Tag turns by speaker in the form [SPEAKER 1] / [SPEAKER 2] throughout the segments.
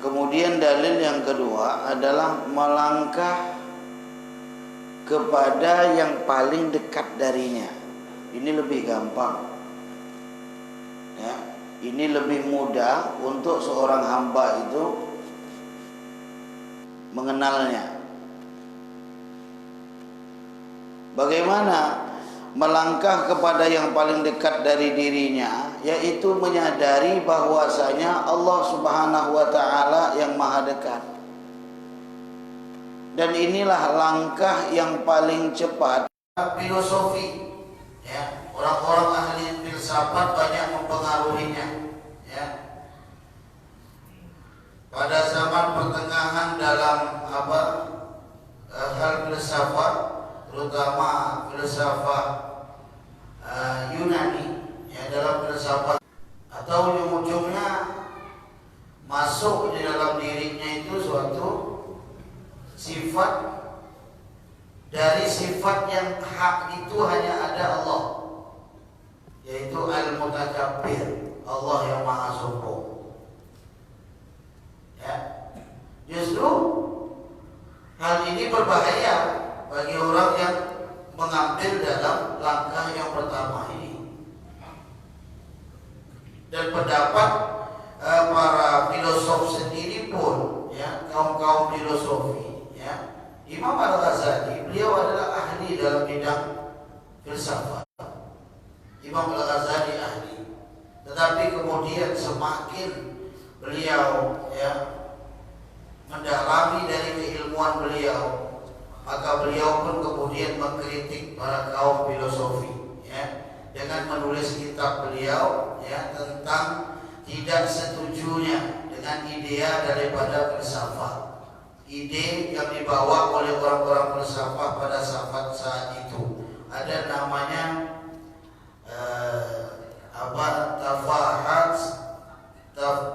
[SPEAKER 1] Kemudian dalil yang kedua adalah melangkah kepada yang paling dekat darinya. Ini lebih gampang, ya. Ini lebih mudah untuk seorang hamba itu mengenalnya. Bagaimana melangkah kepada yang paling dekat dari dirinya, yaitu menyadari bahwasanya Allah Subhanahu wa taala yang maha dekat. Dan inilah langkah yang paling cepat. Filosofi, ya, orang-orang ahli filsafat banyak mempengaruhinya, ya. Pada zaman pertengahan dalam hal filsafat, terutama filsafat Yunani, ya, dalam filsafat, atau ujung-ujungnya masuk di dalam dirinya itu suatu sifat, dari sifat yang hak itu hanya ada Allah, yaitu Al-Mutakabbir, Allah yang maha sombong, ya. Justru hal ini berbahaya bagi orang yang mengambil dalam langkah yang pertama ini. Dan pendapat para filosof sendiri pun, ya, kaum filosofi, ya, Imam Al-Ghazali, beliau adalah ahli dalam bidang filsafat. Imam Al-Ghazali ahli, tetapi kemudian semakin beliau, ya, mendalami dari keilmuan beliau, maka beliau pun kemudian mengkritik para kaum filosofi, ya, dengan menulis kitab beliau, ya, tentang tidak setujunya dengan idea daripada filsafat, ide yang dibawa oleh orang-orang filsafat pada saat itu. Ada namanya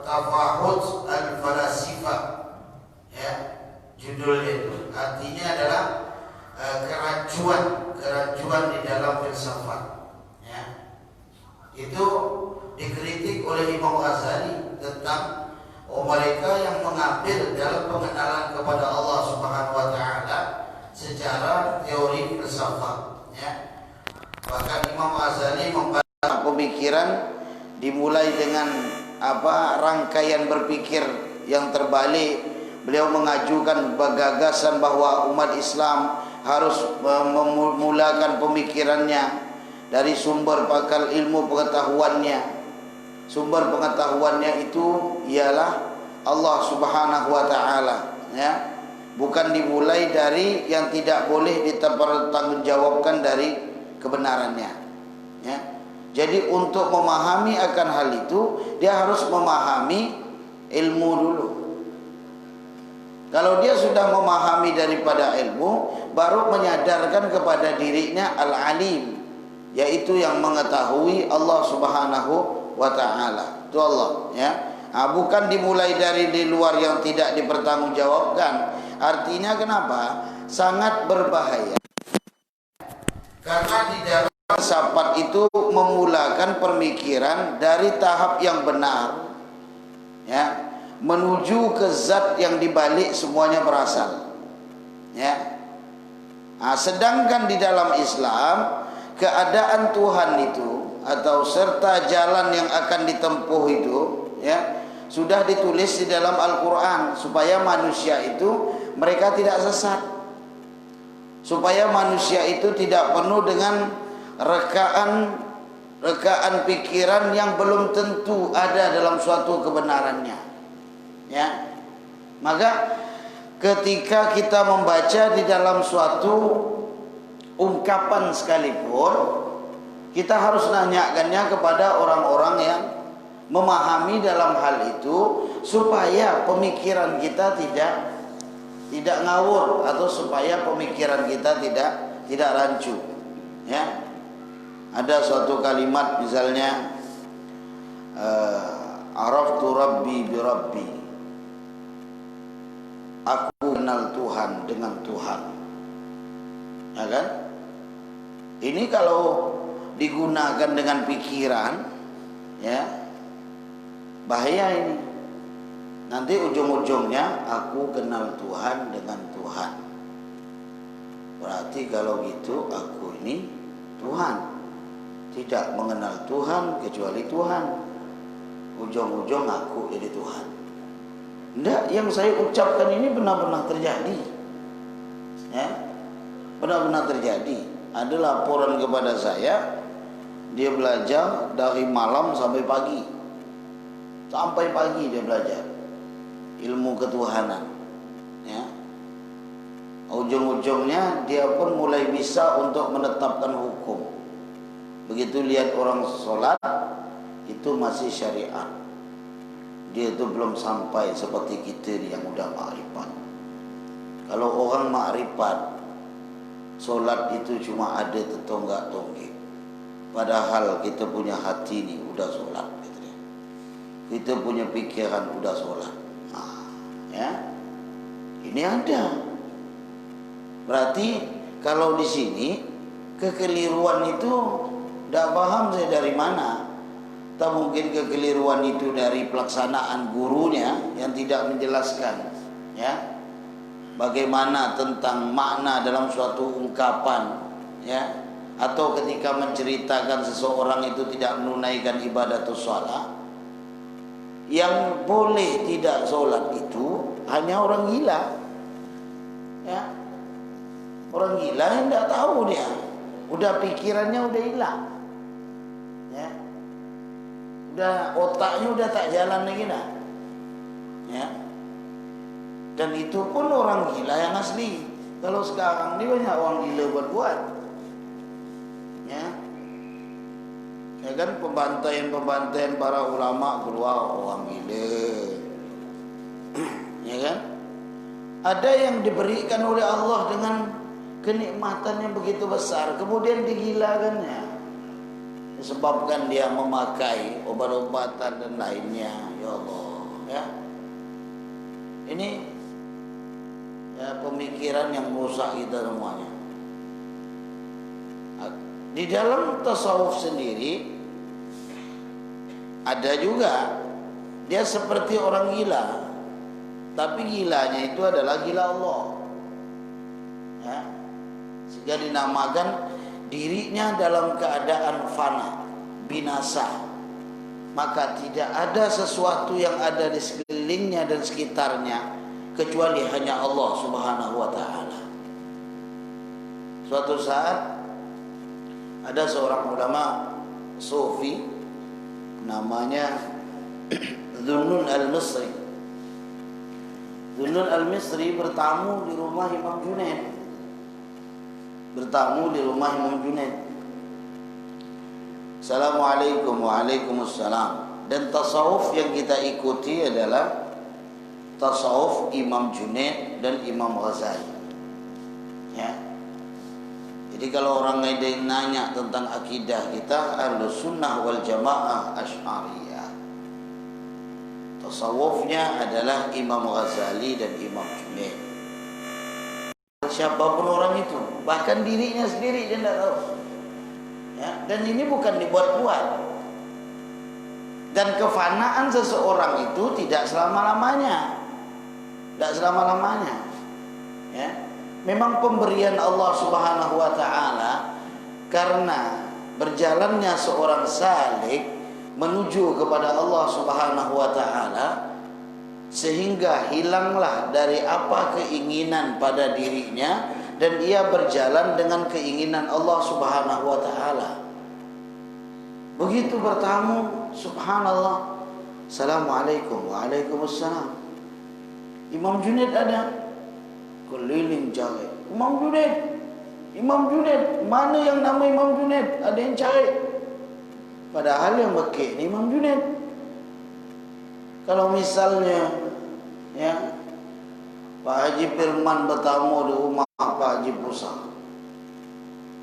[SPEAKER 1] Tafahut al-Falasifah, ya, judulnya itu. Artinya adalah kerancuan di dalam filsafat, ya. Itu dikritik oleh Imam Ghazali tentang mereka yang mengambil dalam pengenalan kepada Allah Subhanahu wa taala secara teori filsafat, ya. Bahkan Imam Ghazali membahas pemikiran dimulai dengan rangkaian berpikir yang terbalik. Beliau mengajukan gagasan bahwa umat Islam harus memulakan pemikirannya dari sumber pakal ilmu pengetahuannya. Sumber pengetahuannya itu ialah Allah Subhanahu wa taala, ya. Bukan dimulai dari yang tidak boleh dipertanggungjawabkan dari kebenarannya, ya. Jadi untuk memahami akan hal itu, dia harus memahami ilmu dulu. Kalau dia sudah memahami daripada ilmu, baru menyadarkan kepada dirinya al-alim, yaitu yang mengetahui Allah Subhanahu wa taala. Itu Allah, ya. Bukan dimulai dari di luar yang tidak dipertanggungjawabkan. Artinya kenapa? Sangat berbahaya. Karena di dalam filsafat itu memulakan pemikiran dari tahap yang benar, ya, menuju ke zat yang dibalik semuanya berasal, ya. Sedangkan di dalam Islam, keadaan Tuhan itu atau serta jalan yang akan ditempuh itu, ya, sudah ditulis di dalam Al-Quran supaya manusia itu mereka tidak sesat, supaya manusia itu tidak penuh dengan rekaan pikiran yang belum tentu ada dalam suatu kebenarannya, ya. Maka ketika kita membaca di dalam suatu ungkapan sekalipun, kita harus nanyakannya kepada orang-orang yang memahami dalam hal itu, supaya pemikiran kita tidak ngawur, atau supaya pemikiran kita tidak rancu, ya. Ada suatu kalimat misalnya, araftu rabbi bi rabbi, aku kenal Tuhan dengan Tuhan, ya kan? Ini kalau digunakan dengan pikiran, ya, bahaya ini. Nanti ujung-ujungnya aku kenal Tuhan dengan Tuhan. Berarti kalau gitu aku ini Tuhan, tidak mengenal Tuhan kecuali Tuhan. Ujung-ujung aku jadi Tuhan. Tidak, yang saya ucapkan ini benar-benar terjadi. Ya, benar-benar terjadi. Ada laporan kepada saya, dia belajar dari malam sampai pagi. Sampai pagi dia belajar ilmu ketuhanan. Ya. Ujung-ujungnya dia pun mulai bisa untuk menetapkan hukum. Begitu lihat orang sholat, itu masih syariat. Dia itu belum sampai seperti kita yang udah makrifat. Kalau orang makrifat, sholat itu cuma ada tetonggak-tonggak. Padahal kita punya hati ini udah sholat. Kita punya pikiran udah sholat. Ya, ini ada. Berarti kalau di sini kekeliruan itu tidak paham saya dari mana. Tak mungkin kekeliruan itu dari pelaksanaan gurunya yang tidak menjelaskan. Ya, bagaimana tentang makna dalam suatu ungkapan. Ya, atau ketika menceritakan seseorang itu tidak menunaikan ibadatus shalah. Yang boleh tidak sholat itu hanya orang gila. Ya, orang gila yang tidak tahu dia, udah pikirannya udah hilang. Ya, udah otaknya udah tak jalan lagi dah. Ya, dan itu pun orang gila yang asli. Kalau sekarang ini banyak orang gila buat-buat. Ya. Ya kan, pembantaian para ulama keluar orang gila. Ya kan? Ada yang diberikan oleh Allah dengan kenikmatan yang begitu besar, kemudian digilakannya. Disebabkan dia memakai obat-obatan dan lainnya. Ya Allah, ya. Ini ya pemikiran yang merusak kita semuanya. Di dalam tasawuf sendiri ada juga dia seperti orang gila, tapi gilanya itu adalah gila Allah. Ya, sehingga dinamakan dirinya dalam keadaan fana, binasa. Maka tidak ada sesuatu yang ada di sekelilingnya dan sekitarnya kecuali hanya Allah Subhanahu wa taala. Suatu saat ada seorang ulama sufi namanya Dhunnun al-Misri. Dhunnun al-Misri bertamu di rumah Imam Junaid. Assalamualaikum, waalaikumsalam. Dan tasawuf yang kita ikuti adalah tasawuf Imam Junaid dan Imam Ghazali. Ya. Jadi kalau orang ada yang nanya tentang akidah kita, Ahlus Sunnah wal Jamaah Asy'ariyah. Tasawufnya adalah Imam Ghazali dan Imam Junaid. Siapapun orang itu, bahkan dirinya sendiri dia tidak tahu. Ya, dan ini bukan dibuat-buat. Dan kefanaan seseorang itu tidak selama-lamanya. Tidak selama-lamanya. Ya. Memang pemberian Allah Subhanahu wa taala, karena berjalannya seorang salik menuju kepada Allah Subhanahu wa taala, sehingga hilanglah dari apa keinginan pada dirinya dan ia berjalan dengan keinginan Allah Subhanahu wa taala. Begitu bertamu, subhanallah, assalamualaikum, waalaikumsalam. Imam Junaid ada, keliling cari Imam Junaid, mana yang nama Imam Junaid? Ada yang cari. Padahal yang bekik ni Imam Junaid. Kalau misalnya ya Pak Haji Firman bertamu di rumah Pak Haji Pusa,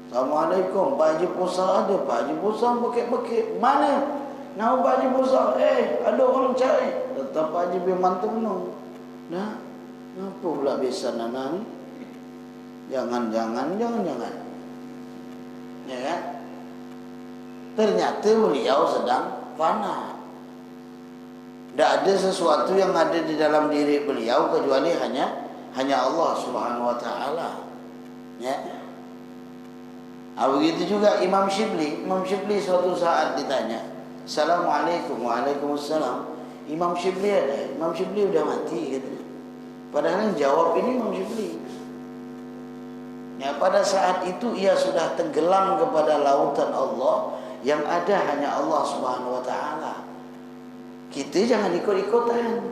[SPEAKER 1] assalamualaikum, Pak Haji Pusa ada. Pak Haji Pusa bekik-bekik, mana nama Pak Haji Pusa? Ada orang cari. Tetap Pak Haji Firman tu menung. Nah, kenapa pula bisa nana ni? Jangan. Ya kan? Ternyata beliau sedang fana. Tidak ada sesuatu yang ada di dalam diri beliau kecuali hanya Allah Subhanahu wa taala. Ya. Begitu juga Imam Syibli. Imam Syibli suatu saat ditanya, "Assalamualaikum." "Waalaikumsalam." Imam Syibli ada. Imam Syibli udah mati katanya. Padahal yang jawab ini Imam Syibli. Ya, pada saat itu ia sudah tenggelam kepada lautan Allah, yang ada hanya Allah Subhanahu wa taala. Kita jangan ikut-ikutan.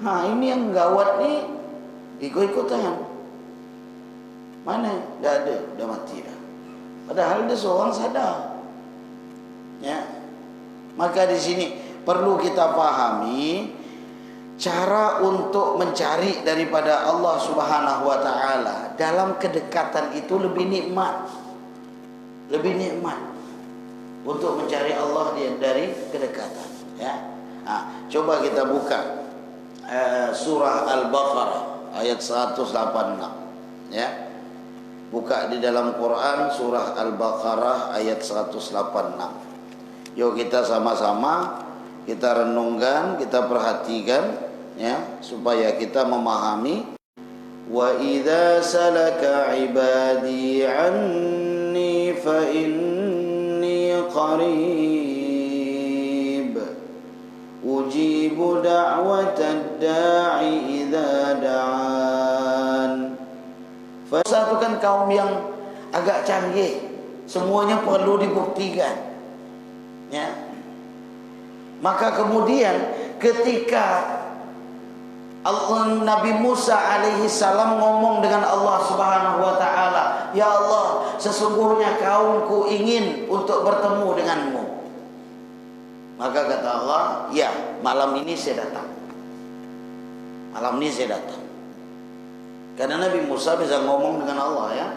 [SPEAKER 1] Ini yang gawat nih, ikut-ikutan. Mana? Tidak ada, sudah mati dah. Padahal dia seorang sadar. Ya. Maka di sini perlu kita pahami cara untuk mencari daripada Allah Subhanahu wa taala dalam kedekatan itu lebih nikmat. Lebih nikmat untuk mencari Allah dari kedekatan. Ya. Coba kita buka surah Al-Baqarah ayat 186. Ya. Buka di dalam Quran surah Al-Baqarah ayat 186. Yuk kita sama-sama kita renungkan, kita perhatikan, ya, supaya kita memahami. Wa idza salaka ibadi anni fa inni qarib ujibu da'watad da'i idza da'an. Satu kan kaum yang agak canggih, semuanya perlu dibuktikan. Ya. Maka kemudian ketika Nabi Musa alaihi salam ngomong dengan Allah Subhanahu wa taala, "Ya Allah, sesungguhnya kaumku ingin untuk bertemu denganmu." Maka kata Allah, "Ya, malam ini saya datang." Malam ini saya datang. Karena Nabi Musa bisa ngomong dengan Allah, ya.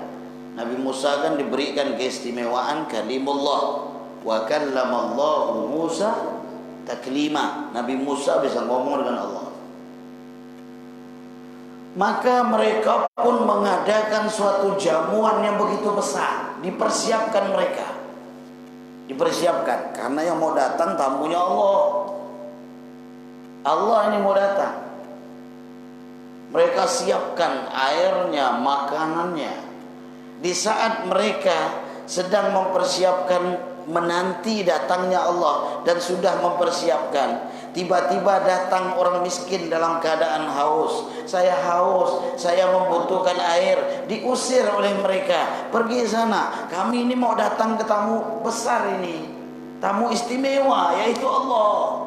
[SPEAKER 1] Nabi Musa kan diberikan keistimewaan kalimullah, wa kallamallahu Musa taklima. Nabi Musa bisa ngomong dengan Allah. Maka mereka pun mengadakan suatu jamuan yang begitu besar, dipersiapkan mereka. Dipersiapkan karena yang mau datang tamunya Allah. Allah ini mau datang. Mereka siapkan airnya, makanannya. Di saat mereka sedang mempersiapkan menanti datangnya Allah dan sudah mempersiapkan, tiba-tiba datang orang miskin dalam keadaan haus. "Saya haus, saya membutuhkan air." Diusir oleh mereka, "Pergi sana, kami ini mau datang ke tamu besar ini, tamu istimewa, yaitu Allah."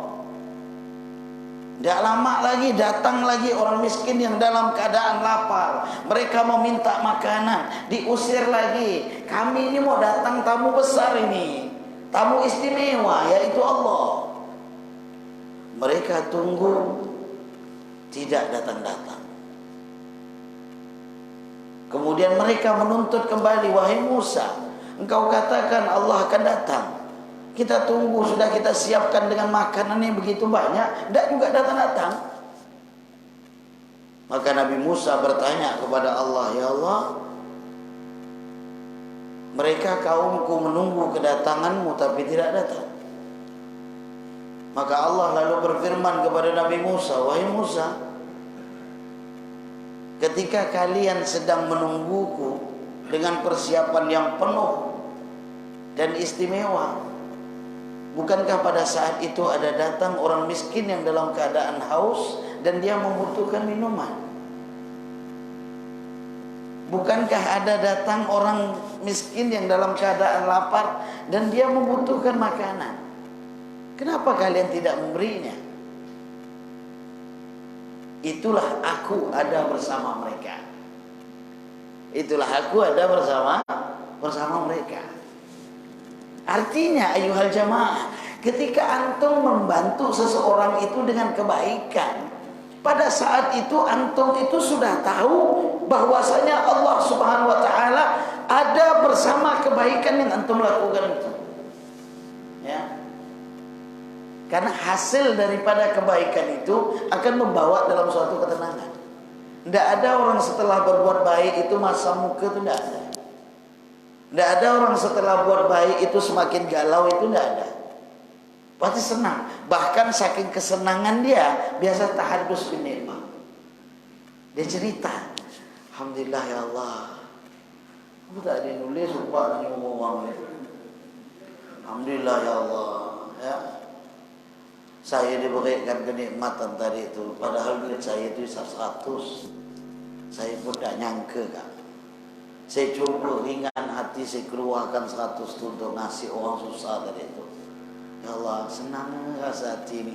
[SPEAKER 1] Tidak lama lagi datang lagi orang miskin yang dalam keadaan lapar. Mereka meminta makanan, diusir lagi. "Kami ini mau datang tamu besar ini, tamu istimewa, yaitu Allah." Mereka tunggu, tidak datang-datang. Kemudian mereka menuntut kembali, "Wahai Musa, engkau katakan Allah akan datang. Kita tunggu, sudah kita siapkan dengan makanan yang begitu banyak, tidak juga datang-datang." Maka Nabi Musa bertanya kepada Allah, "Ya Allah, mereka kaumku menunggu kedatanganmu tapi tidak datang." Maka Allah lalu berfirman kepada Nabi Musa, "Wahai Musa, ketika kalian sedang menungguku dengan persiapan yang penuh dan istimewa, bukankah pada saat itu ada datang orang miskin yang dalam keadaan haus dan dia membutuhkan minuman? Bukankah ada datang orang miskin yang dalam keadaan lapar dan dia membutuhkan makanan? Kenapa kalian tidak memberinya?" Itulah aku ada bersama mereka. Itulah aku ada bersama mereka. Artinya ayuhal jamaah, ketika antum membantu seseorang itu dengan kebaikan, pada saat itu antum itu sudah tahu bahwasanya Allah Subhanahu wa taala ada bersama kebaikan yang antum lakukan itu. Ya. Karena hasil daripada kebaikan itu akan membawa dalam suatu ketenangan. Tidak ada orang setelah berbuat baik itu masam muka, itu tidak ada. Tidak ada orang setelah buat baik itu semakin galau, itu tidak ada. Pasti senang. Bahkan saking kesenangan dia, biasa tahadus bin nikmah. Dia cerita, alhamdulillah ya Allah. Aku tak ada nulis, lupa nak ngomong. Alhamdulillah ya Allah. Ya. Saya diberikan kenikmatan tadi itu. Padahal duit saya itu 100. Saya pun tak nyangka kan. Saya coba ringan hati, saya keluarkan 100 itu untuk ngasih orang susah tadi itu. Ya Allah, senang rasa hati ini.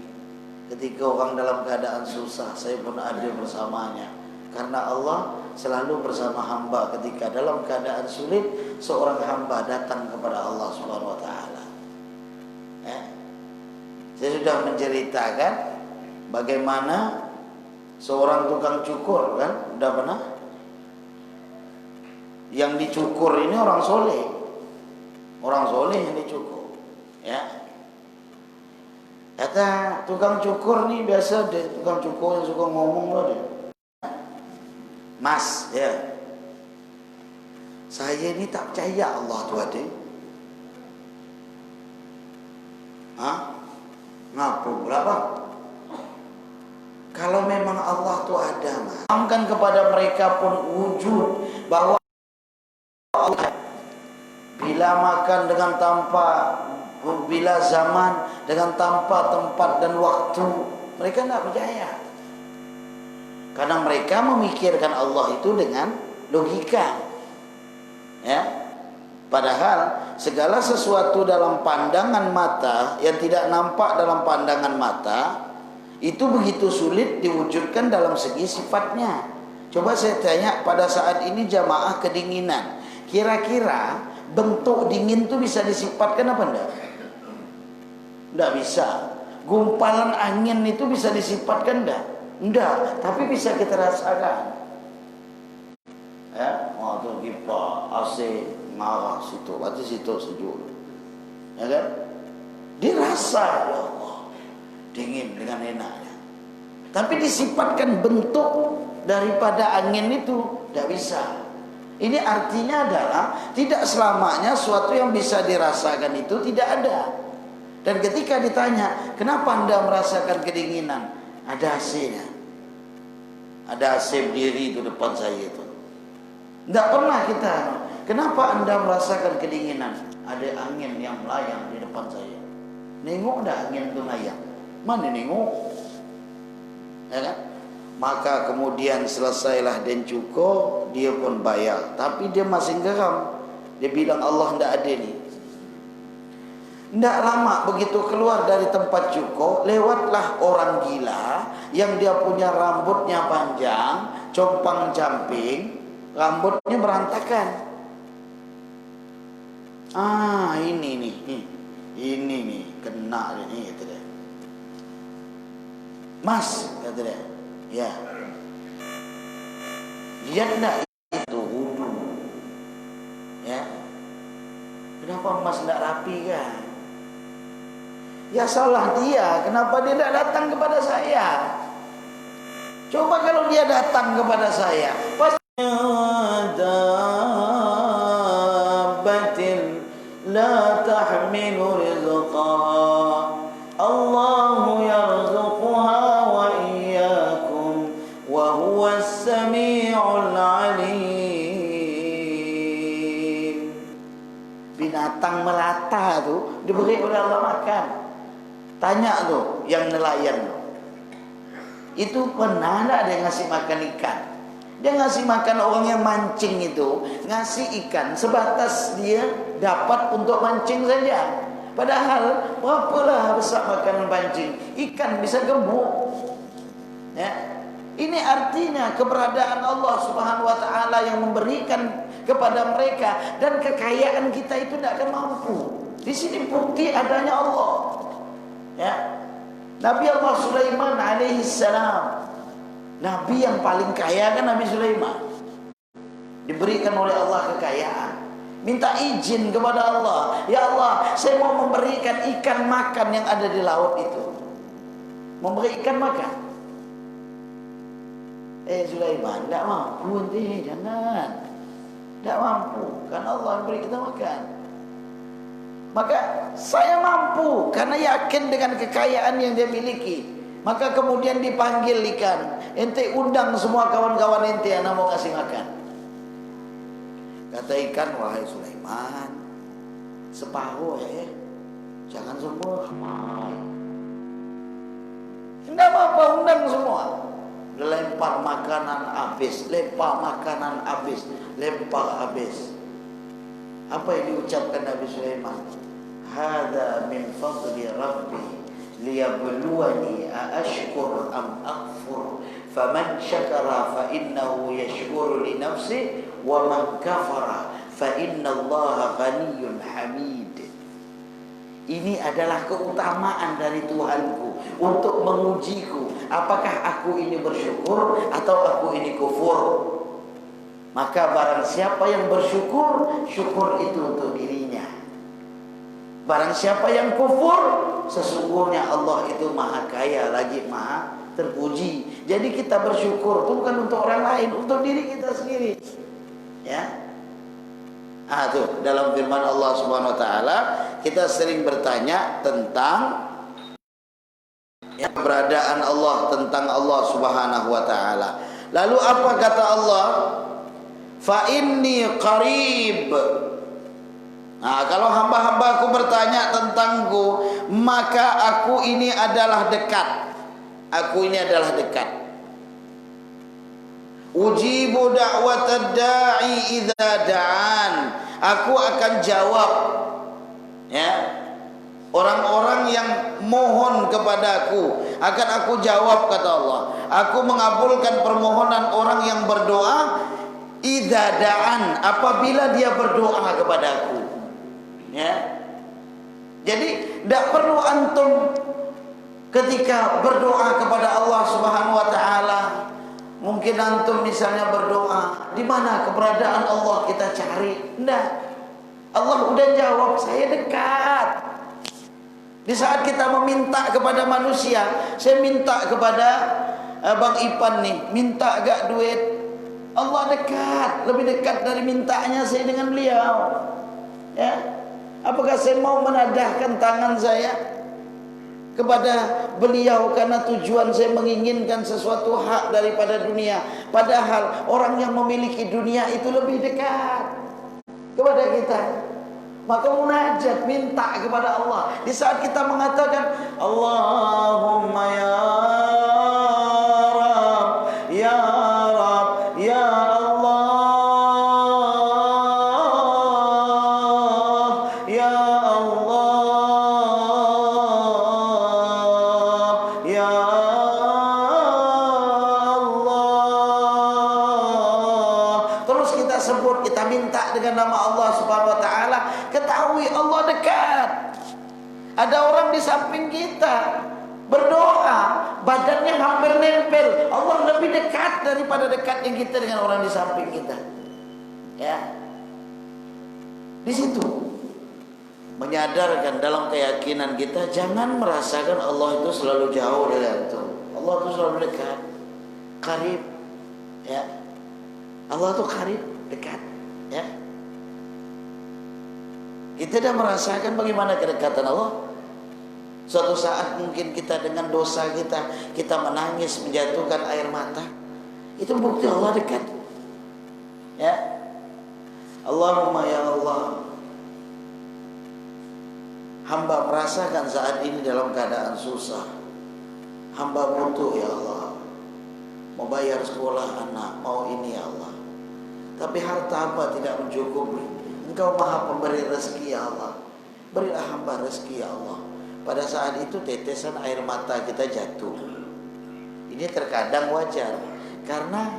[SPEAKER 1] Ketika orang dalam keadaan susah, saya pun ada bersamanya. Karena Allah selalu bersama hamba ketika dalam keadaan sulit, seorang hamba datang kepada Allah Subhanahu wa taala. Saya sudah menceritakan bagaimana seorang tukang cukur, kan? Udah pernah? Yang dicukur ini orang soleh. Orang soleh yang dicukur. Ya. Kata tukang cukur nih biasa deh, tukang cukur yang suka ngomong loh deh. Mas, ya. Saya ini tak percaya Allah tu ada. Hah? Ngapa pula bang? Kalau memang Allah tu ada, mas, kan kepada mereka pun wujud bahwa Allah bila makan dengan tanpa, bila zaman dengan tanpa tempat dan waktu, mereka tidak percaya. Karena mereka memikirkan Allah itu dengan logika. Ya. Padahal segala sesuatu dalam pandangan mata yang tidak nampak dalam pandangan mata itu begitu sulit diwujudkan dalam segi sifatnya. Coba saya tanya, pada saat ini jamaah kedinginan, kira-kira bentuk dingin itu bisa disifatkan apa enggak? Enggak bisa. Gumpalan angin itu bisa disifatkan enggak? Enggak, tapi bisa kita rasakan. Ya, waktu kipas AC marah situ, berarti situ sejuk. Ya kan? Dirasa, ya Allah, dingin dengan enaknya. Tapi disifatkan bentuk daripada angin itu tidak bisa. Ini artinya adalah tidak selamanya sesuatu yang bisa dirasakan itu tidak ada. Dan ketika ditanya, kenapa Anda merasakan kedinginan? Ada AC-nya. Ada AC berdiri itu depan saya itu. Tidak pernah kita. Kenapa Anda merasakan kedinginan? Ada angin yang melayang di depan saya. Nengok dah angin itu melayang. Mana nengok? Ya kan? Maka kemudian selesailah dan cukur, dia pun bayar. Tapi dia masih geram. Dia bilang Allah tidak ada ni. Tidak lama begitu keluar dari tempat cukur, lewatlah orang gila yang dia punya rambutnya panjang, compang camping, rambutnya berantakan. Ah, ini nih. Ini nih, kena ini, kata dia. Mas, kata dia. Ya. Lihat enggak itu wudu. Ya. Kenapa Mas enggak rapi kan? Ya salah dia, kenapa dia tidak datang kepada saya? Coba kalau dia datang kepada saya, pasti dabbatin la tahmilu rizqa Allahu yarzuquha wa iyyakum wa huwa as-sami'ul 'alim. Binatang melata tu diberi oleh Allah makan. Tanya tu yang nelayan tu, itu pernah tak dia ngasih makan ikan? Dia ngasih makan orang yang mancing itu, ngasih ikan sebatas dia dapat untuk mancing saja. Padahal berapalah besar makanan pancing, ikan bisa gemuk. Ya. Ini artinya keberadaan Allah Subhanahu wa taala yang memberikan kepada mereka, dan kekayaan kita itu tidak akan mampu. Di sini bukti adanya Allah. Ya. Nabi Allah Sulaiman alaihi salam, nabi yang paling kaya kan Nabi Sulaiman. Diberikan oleh Allah kekayaan. Minta izin kepada Allah, ya Allah, saya mau memberikan ikan makan yang ada di laut itu. Memberi ikan makan. Sulaiman, tidak mampu nanti, jangan. Tidak mampu, kan Allah beri kita makan. Maka saya mampu karena yakin dengan kekayaan yang dia miliki. Maka kemudian dipanggil ikan, ente undang semua kawan-kawan ente yang mau kasih makan. Kata ikan, wahai Sulaiman, separuh ya, jangan semua. Tidak apa-apa, undang semua. Lempar makanan habis, lempar makanan habis, lempar habis. Apa yang diucapkan Nabi Sulaiman? Hada min fadli Rabbi liyabluwani aashkur am akfur faman syakara fa innahu yashkuru li nafsi wa man kafara fa innallaha ghaniyyun hamid. Ini adalah keutamaan dari Tuhanku untuk mengujiku apakah aku ini bersyukur atau aku ini kufur. Maka barang siapa yang bersyukur, syukur itu untuk dirinya. Barang siapa yang kufur, sesungguhnya Allah itu maha kaya lagi maha terpuji. Jadi kita bersyukur itu bukan untuk orang lain, untuk diri kita sendiri. Ya. Tuh dalam firman Allah Subhanahu wa taala kita sering bertanya tentang keberadaan Allah, tentang Allah Subhanahu wa taala. Lalu apa kata Allah? Fa inni qarib. Kalau hamba-hambaku bertanya tentangku, maka aku ini adalah dekat. Aku ini adalah dekat. Ujibu da'watad da'i idza da'an. Aku akan jawab ya. Orang-orang yang mohon kepadaku akan aku jawab, kata Allah. Aku mengabulkan permohonan orang yang berdoa idza da'an, apabila dia berdoa kepadaku. Ya. Jadi tidak perlu antum ketika berdoa kepada Allah Subhanahu wa taala, mungkin antum misalnya berdoa, di mana keberadaan Allah kita cari. Tidak. Allah udah jawab, saya dekat. Di saat kita meminta kepada manusia, saya minta kepada Bang Ipan nih, minta gak duit? Allah dekat, lebih dekat dari mintanya saya dengan beliau. Ya. Apakah saya mau menadahkan tangan saya kepada beliau karena tujuan saya menginginkan sesuatu hak daripada dunia, padahal orang yang memiliki dunia itu lebih dekat kepada kita. Maka munajat, minta kepada Allah. Di saat kita mengatakan Allahumma ya Rab, ya Rab, ya Allah, ya Allah, ya Allah. Terus kita sebut, kita minta dengan nama Allah Subhanahu wa taala. Ketahui Allah dekat. Ada orang di samping kita berdoa, badannya hampir nempel. Allah lebih dekat daripada dekatnya kita dengan orang di samping kita. Ya. Di situ menyadarkan dalam keyakinan kita, jangan merasakan Allah itu selalu jauh dari antum. Allah itu selalu dekat, karib. Ya. Allah itu karib, dekat. Ya. Kita tidak merasakan bagaimana kedekatan Allah. Suatu saat mungkin kita dengan dosa kita menangis, menjatuhkan air mata. Itu bukti Allah dekat. Ya. Allahumma ya Allah, hamba merasakan saat ini dalam keadaan susah. Hamba butuh ya Allah, mau bayar sekolah anak, mau ini ya Allah. Tapi harta hamba tidak mencukupi. Engkau maha pemberi rezeki ya Allah, berilah hamba rezeki ya Allah. Pada saat itu tetesan air mata kita jatuh. Ini terkadang wajar, karena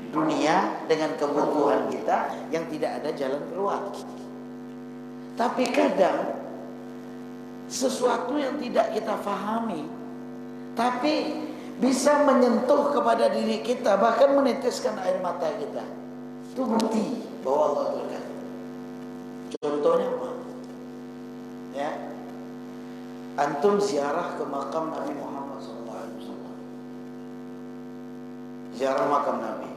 [SPEAKER 1] dunia dengan kebutuhan kita yang tidak ada jalan keluar. Tapi kadang sesuatu yang tidak kita fahami, tapi bisa menyentuh kepada diri kita, bahkan meneteskan air mata kita. Itu bukti bahwa Allah dekat. Contohnya apa? Ya, antum ziarah ke makam Nabi Muhammad SAW. Ziarah makam Nabi.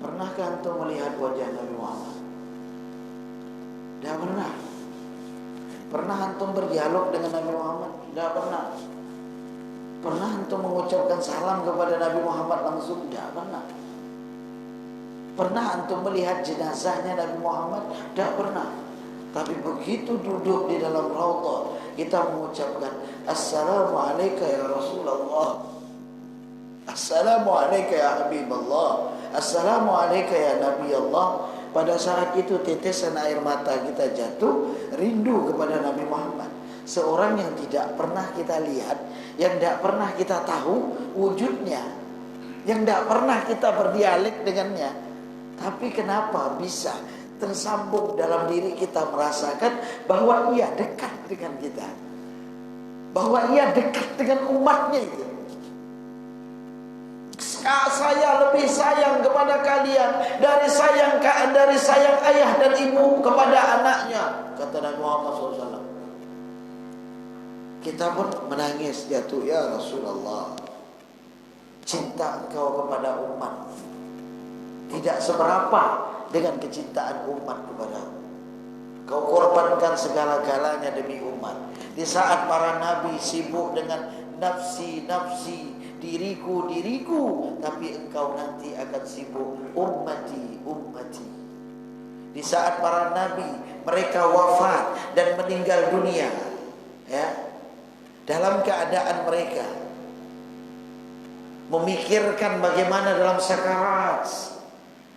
[SPEAKER 1] Pernahkah antum melihat wajah Nabi Muhammad? Tidak pernah. Pernah antum berdialog dengan Nabi Muhammad? Tidak pernah. Pernah antum mengucapkan salam kepada Nabi Muhammad langsung? Tidak pernah. Pernah antum melihat jenazahnya Nabi Muhammad? Tidak pernah. Tapi begitu duduk di dalam raudhah, kita mengucapkan Assalamualaikum ya Rasulullah, Assalamualaikum ya Habibullah, Assalamualaikum ya Nabi Allah. Pada saat itu tetesan air mata kita jatuh, rindu kepada Nabi Muhammad. Seorang yang tidak pernah kita lihat, yang tidak pernah kita tahu wujudnya, yang tidak pernah kita berdialek dengannya. Tapi kenapa bisa tersambung dalam diri kita merasakan bahwa ia dekat dengan kita, bahwa ia dekat dengan umatnya itu. Saya lebih sayang kepada kalian dari sayang ayah dan ibu kepada anaknya, kata Nabi Muhammad SAW. Kita pun menangis jatuh, ya Rasulullah, cinta engkau kepada umat tidak seberapa dengan kecintaan umat kepadamu. Kau korbankan segala-galanya demi umat. Di saat para nabi sibuk dengan nafsi, diriku, tapi engkau nanti akan sibuk ummati. Di saat para nabi mereka wafat dan meninggal dunia, ya, dalam keadaan mereka memikirkan bagaimana dalam sakarat.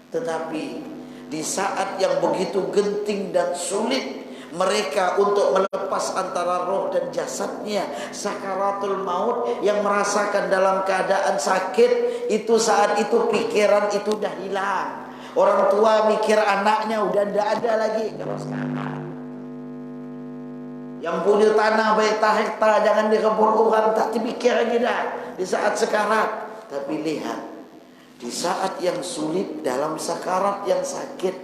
[SPEAKER 1] Tetapi di saat yang begitu genting dan sulit mereka untuk melepas antara roh dan jasadnya, sakaratul maut, yang merasakan dalam keadaan sakit itu, saat itu pikiran itu udah hilang. Orang tua mikir anaknya udah tidak ada lagi. Kalau sekarang yang punya tanah baik hektar jangan dikebun orang, tak dipikir lagi dah di saat sekarat. Tapi lihat, di saat yang sulit, dalam sakarat yang sakit,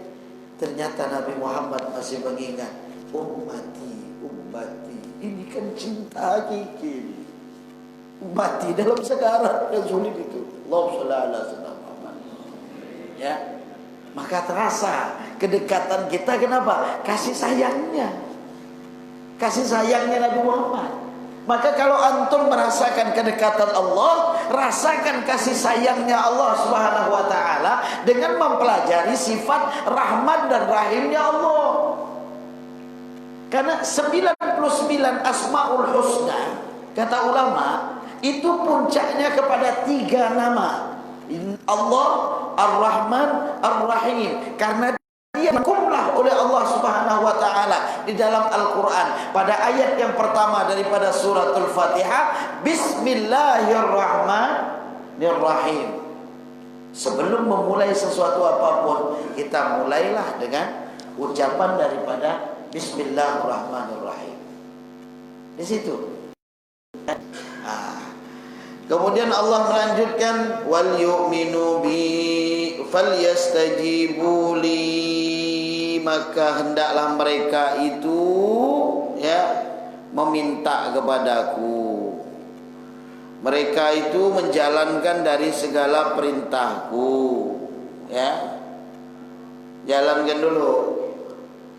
[SPEAKER 1] ternyata Nabi Muhammad masih mengingat ummati. Ini kan cinta kiki. Ummati dalam sakarat yang sulit itu. Allahumma shalli ala Muhammad. Ya, maka terasa kedekatan kita. Kenapa? Kasih sayangnya Nabi Muhammad. Maka kalau antum merasakan kedekatan Allah, rasakan kasih sayangnya Allah Subhanahu wa taala dengan mempelajari sifat rahmat dan rahimnya Allah. Karena 99 Asmaul Husna, kata ulama, itu puncaknya kepada 3 nama. Allah, Ar-Rahman, Ar-Rahim. Karena dia dikumlah oleh Allah Subhanahu wa taala di dalam Al-Qur'an pada ayat yang pertama daripada suratul Fatihah, Bismillahirrahmanirrahim. Sebelum memulai sesuatu apapun, kita mulailah dengan ucapan daripada Bismillahirrahmanirrahim. Di situ. Kemudian Allah melanjutkan, wal yu'minu bi falyastajibu li, maka hendaklah mereka itu, ya, meminta kepadaku. Mereka itu menjalankan dari segala perintahku, ya. Jalankan dulu.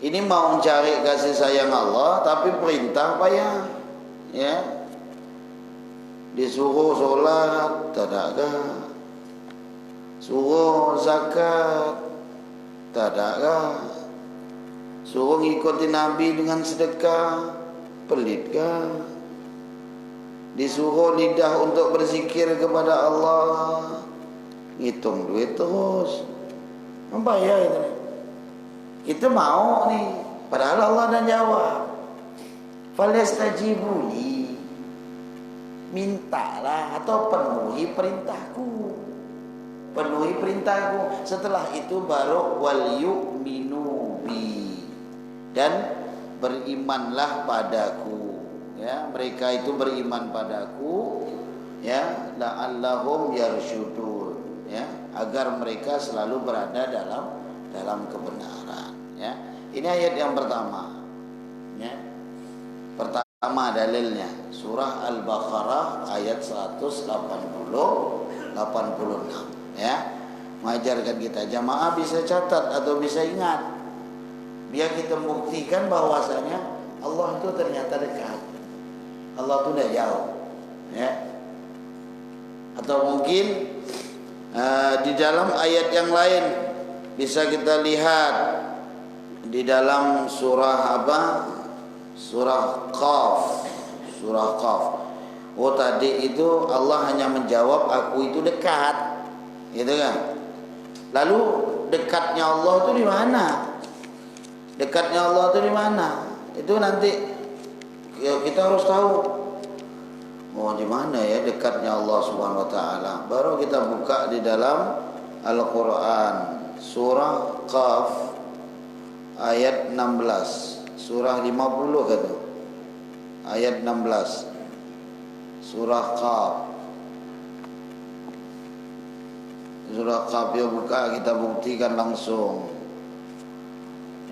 [SPEAKER 1] Ini mau mencari kasih sayang Allah, tapi perintah payah, ya. Disuruh sholat, tak ada. Suruh zakat, tak ada. Suruh ngikuti Nabi dengan sedekah, pelit kah? Disuruh lidah untuk berzikir kepada Allah, ngitung duit terus. Apa ya itu? Kita mau nih, padahal Allah dah jawab. Falyastajibu li, mintalah atau penuhi perintahku. Penuhi perintahku. Setelah itu baru wal yu'minu bi, dan berimanlah padaku, ya. Mereka itu beriman padaku, ya, la'allahum yarsyudun, ya, agar mereka selalu berada dalam kebenaran, ya. Ini ayat yang pertama, ya. Pertama dalilnya surah Al-Baqarah ayat 186, ya. Mengajarkan kita, jamaah bisa catat atau bisa ingat, biar kita buktikan bahwasanya Allah itu ternyata dekat. Allah itu tidak jauh. Ya. Atau mungkin di dalam ayat yang lain bisa kita lihat di dalam surah apa? Surah Qaf. Surah Qaf. Oh, tadi itu Allah hanya menjawab aku itu dekat. Gitu kan? Lalu dekatnya Allah itu di mana? Dekatnya Allah itu di mana? Itu nanti ya kita harus tahu. Oh, di mana ya dekatnya Allah Subhanahu wa taala? Baru kita buka di dalam Al-Qur'an, surah Qaf ayat 16. Surah 50 kata. Ayat 16. Surah Qaf. Surah Qaf ya buka, kita buktikan langsung.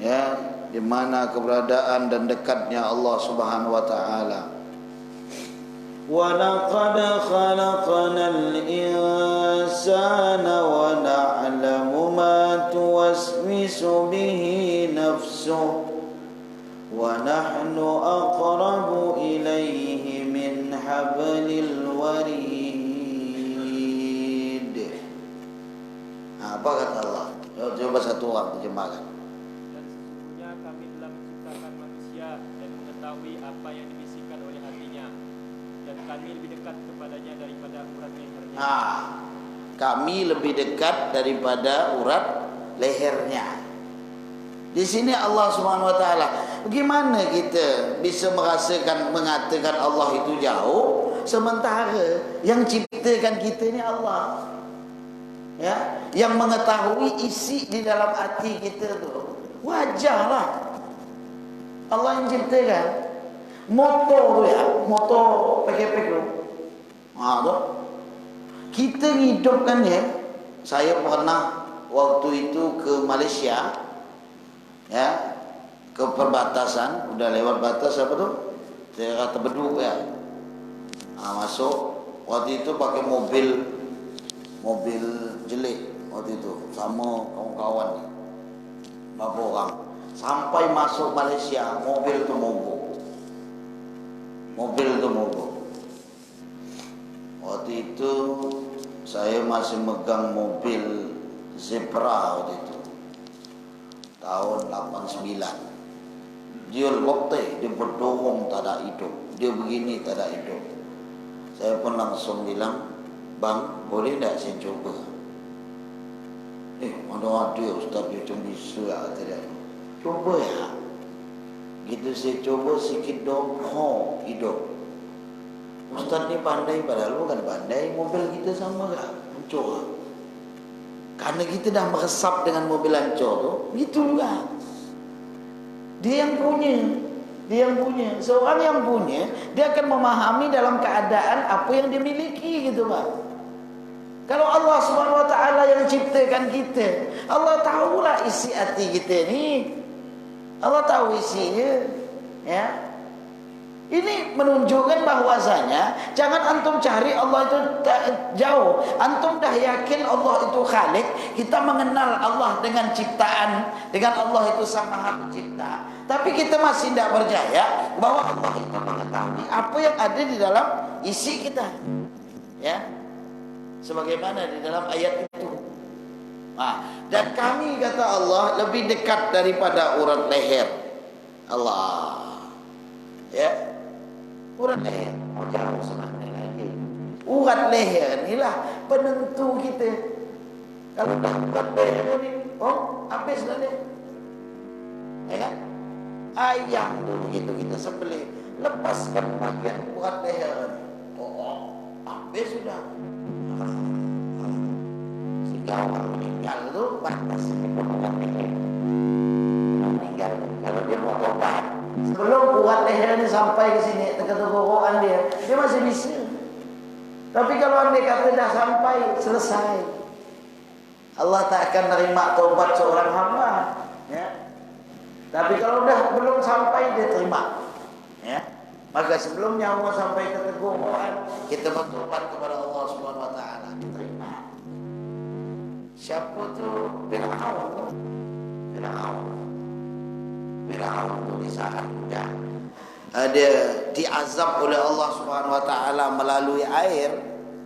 [SPEAKER 1] Ya, di mana keberadaan dan dekatnya Allah Subhanahu wa taala. وَلَقَدْ خَلَقْنَا الْإِنسَانَ وَنَعْلَمُ مَا تُوَسْوِسُ بِهِ نَفْسُهُ وَنَحْنُ أَقْرَبُ إِلَيْهِ مِنْ حَبْلِ الْوَرِيدِ. Apa kata Allah? Coba satu orang terjemahkan.
[SPEAKER 2] Dan sesungguhnya kami telah menciptakan manusia dan mengetahui apa yang dibisikkan oleh hatinya, dan kami lebih dekat kepadanya daripada urat lehernya.
[SPEAKER 1] Kami lebih dekat daripada urat lehernya. Di sini Allah Subhanahu wa taala, bagaimana kita bisa mengatakan Allah itu jauh sementara yang ciptakan kita ni Allah. Ya, yang mengetahui isi di dalam hati kita tu. Wajarlah. Allah yang ciptakan. Motor tu ya, motor pakai tu. Tu. Kita hidupkan dia. Saya pernah waktu itu ke Malaysia. Ya, ke perbatasan, udah lewat batas apa tu? Daerah Tebeduk ya. Masuk waktu itu pakai mobil jelik waktu itu sama kawan-kawan ni. Berapa orang? Sampai masuk Malaysia, mobil tu mogok. Waktu itu saya masih megang mobil Zebra waktu itu. Tahun 89. Dia lokte, dia berdorong tak ada hidup. Dia begini tak ada hidup. Saya pun langsung bilang, "Bang, boleh tak saya coba?" Ada Ustaz dia macam bisa kata dia. Coba ya. Gitu saya coba sikit dong, hidup. Ustaz ni pandai, padahal bukan pandai. Mobil kita sama tak? Hancur. Karena kita dah meresap dengan mobil hancur tu, begitu juga. Dia yang punya. Seorang yang punya, dia akan memahami dalam keadaan apa yang dia miliki gitu, Pak. Kalau Allah Subhanahu wa taala yang ciptakan kita, Allah tahulah isi hati kita ni. Allah tahu isinya. Ya. Ini menunjukkan bahwasanya jangan antum cari Allah itu jauh. Antum dah yakin Allah itu Khalik, kita mengenal Allah dengan ciptaan, dengan Allah itu Sang Maha Pencipta. Tapi kita masih tidak percaya bahwa Allah itu mengetahui apa yang ada di dalam isi kita. Ya. Sebagaimana di dalam ayat itu. Dan kami kata Allah lebih dekat daripada urat leher. Allah. Ya. Urat leher. Jauh semana lagi. Urat leher inilah penentu kita. Kalau dah urat leher ni, habis dah ni. Ya kan? Ayam tu begitu kita sembelih, lepaskan bagian urat leher. Habis sudah. Sehingga orang meninggal tu batas meninggal. Kalau dia mau tobat, sebelum urat leher ni sampai ke sini, ke tenggorokan dia masih bisa. Tapi kalau anda kata dah sampai, selesai. Allah tak akan nerima taubat seorang hamba. Ya. Tapi kalau dah belum sampai, dia terima. Ya. Maka sebelum nyawa sampai ke tenggorokan, kita bertobat kepada Allah Subhanahu wa taala, diterima. Siapa tu? Fir'aun tu di saat muda ada diazab oleh Allah Subhanahu wa taala melalui air,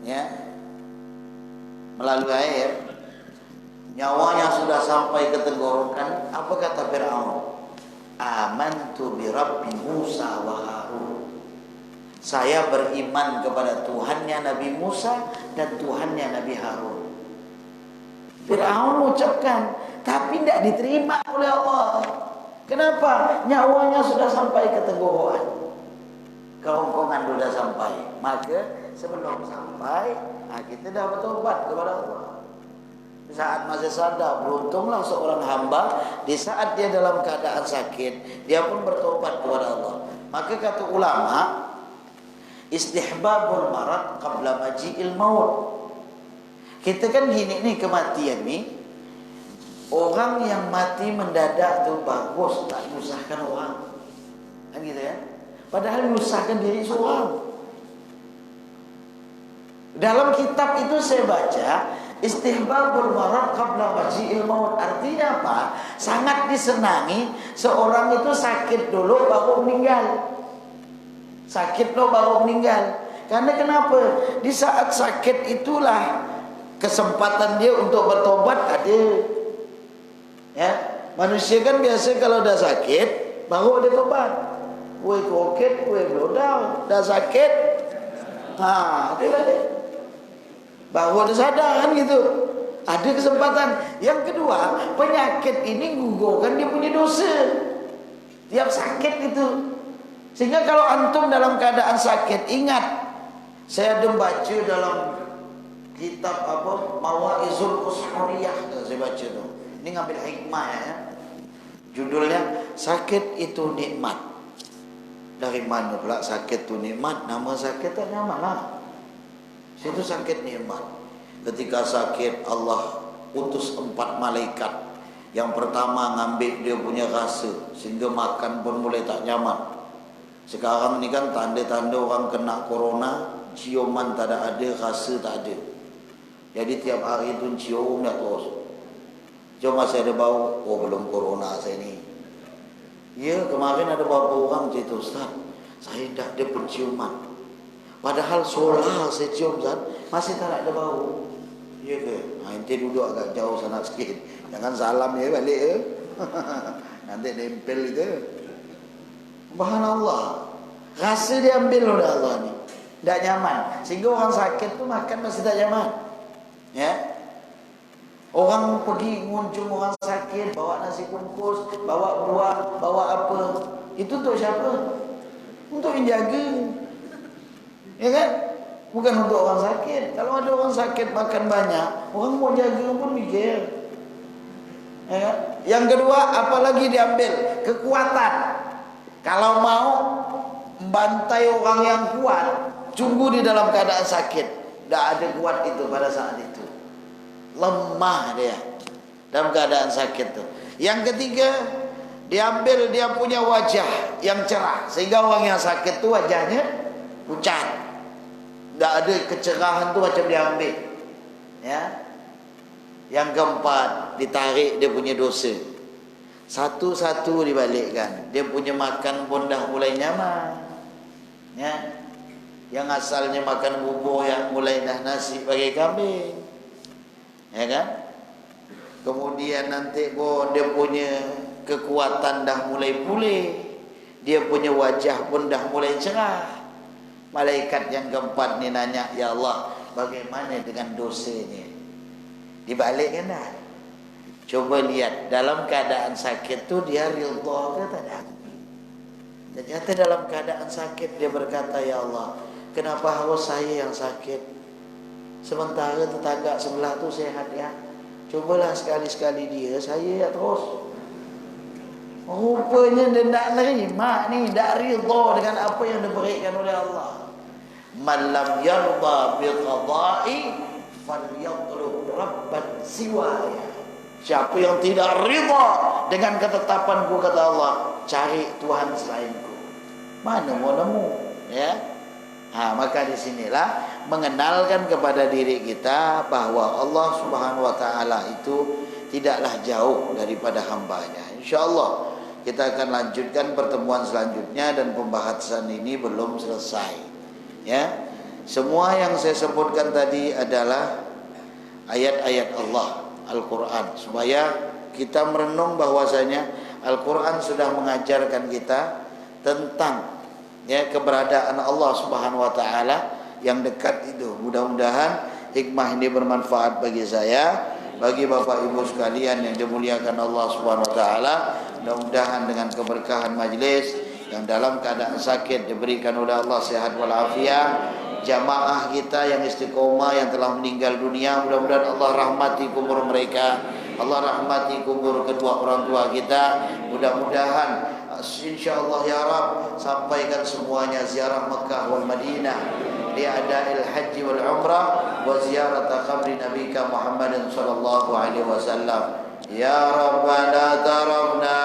[SPEAKER 1] ya. Melalui air, nyawanya sudah sampai ke tenggorokan, apa kata Firaun? Amantu bi Rabbi Musa wa Harun. Saya beriman kepada Tuhannya Nabi Musa dan Tuhannya Nabi Harun. Firaun mengucapkan, tapi tidak diterima oleh Allah. Kenapa? Nyawanya sudah sampai ke tenggorokan, kerongkongan sudah sampai. Maka sebelum sampai, kita dah bertobat kepada Allah. Saat masih sadar, beruntunglah seorang hamba di saat dia dalam keadaan sakit, dia pun bertobat kepada Allah. Maka kata ulama, istihbabul marad qabla maji'il maut. Kita kan gini nih, kematian nih, orang yang mati mendadak tu bagus, tak menyusahkan orang, kan gitu ya. Padahal menyusahkan diri seorang. Dalam kitab itu saya baca, istihbabul marad qabla maji'il maut. Artinya apa? Sangat disenangi seorang itu sakit dulu baru meninggal. Sakit dulu baru meninggal. Karena kenapa? Di saat sakit itulah kesempatan dia untuk bertobat ada. Ya, manusia kan biasa kalau dah sakit baru ada tobat. Kue kroket, kue blodau, dah sakit, baru ada sadar kan gitu. Ada kesempatan. Yang kedua, penyakit ini gugurkan dia punya dosa. Tiap sakit itu. Sehingga kalau antum dalam keadaan sakit, ingat, saya ada baca dalam kitab apa, Mawaizul Qushariyah, saya baca tu. Ini ngambil hikmah ya. Judulnya sakit itu nikmat. Dari mana pula sakit itu nikmat? Nama sakit tak nyaman lah. Situ sakit nikmat. Ketika sakit, Allah utus 4 malaikat. Yang pertama ngambil dia punya rasa, sehingga makan pun mulai tak nyaman. Sekarang ni kan tanda-tanda orang kena corona, ciuman tak ada, rasa tak ada. Jadi tiap hari itu cium dah terus. Cuma masih ada bau, oh belum corona saya ni. Ya, kemarin ada beberapa orang cerita, Ustaz, saya tak ada penciuman. Padahal solar saya cium, Ustaz, masih tak ada bau. Ya ke? Nanti duduk agak jauh sana sikit. Jangan salam ya balik ya. Nanti nempel itu. Bahan Allah. Rasa diambil oleh Allah ni. Tak nyaman. Sehingga orang sakit tu makan masih tak nyaman. Ya. Orang pergi nguncung orang sakit, bawa nasi bungkus, bawa buah, bawa apa. Itu untuk siapa? Untuk menjaga. Ya kan? Bukan untuk orang sakit. Kalau ada orang sakit makan banyak, orang mau jaga pun mikir. Ya kan? Yang kedua, apalagi diambil? Kekuatan. Kalau mau membantai orang yang kuat, tunggu di dalam keadaan sakit. Tak ada kuat itu pada saat itu. Lemah dia dalam keadaan sakit tu. Yang ketiga, diambil dia punya wajah yang cerah, sehingga orang yang sakit tu wajahnya pucat. Tak ada kecerahan tu macam diambil. Ya. Yang keempat, ditarik dia punya dosa. Satu-satu dibalikkan. Dia punya makan pun dah mulai nyaman. Ya. Yang asalnya makan bubur yang mulai dah nasi bagi kambing. Ya kan? Kemudian nanti pun dia punya kekuatan dah mulai pulih. Dia punya wajah pun dah mulai cerah. Malaikat yang keempat ni nanya, ya Allah, bagaimana dengan dosanya? Dibalikkan dah. Coba lihat, dalam keadaan sakit tu dia ridha ke tak ada? Ternyata dalam keadaan sakit dia berkata, ya Allah, kenapa harus saya yang sakit? Sementara tetangga sebelah tu sehat ya. Cobalah sekali-sekali dia, saya ya terus. Rupanya dia tak nerima ni, tak ridha dengan apa yang diberikan oleh Allah. Man lam yarda bi qada'i falyatlub rabban siwaya. Siapa yang tidak ridha dengan ketetapanku, kata Allah, cari Tuhan selainku. Mana mau nemu? Ya. Maka di sinilah mengenalkan kepada diri kita bahwa Allah Subhanahu wa taala itu tidaklah jauh daripada hambanya. Insyaallah kita akan lanjutkan pertemuan selanjutnya dan pembahasan ini belum selesai. Ya. Semua yang saya sebutkan tadi adalah ayat-ayat Allah, Al-Quran, supaya kita merenung bahwasanya Al-Quran sudah mengajarkan kita tentang keberadaan Allah Subhanahu wa taala yang dekat itu. Mudah-mudahan hikmah ini bermanfaat bagi saya, bagi Bapak Ibu sekalian yang dimuliakan Allah Subhanahu wa taala. Mudah-mudahan dengan keberkahan majlis yang dalam keadaan sakit diberikan oleh Allah sehat walafiat. Jamaah kita yang istiqomah yang telah meninggal dunia, mudah-mudahan Allah rahmati kubur mereka, Allah rahmati kubur kedua orang tua kita. Mudah-mudahan insyaallah ya Rabb sampaikan semuanya ziarah Mekah wal Madinah li ada'il haji wal umrah wa ziyarat qabri nabika Muhammadin sallallahu alaihi wasallam. Ya Rabbana tarabna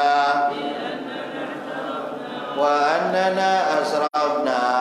[SPEAKER 1] wa annana asrabna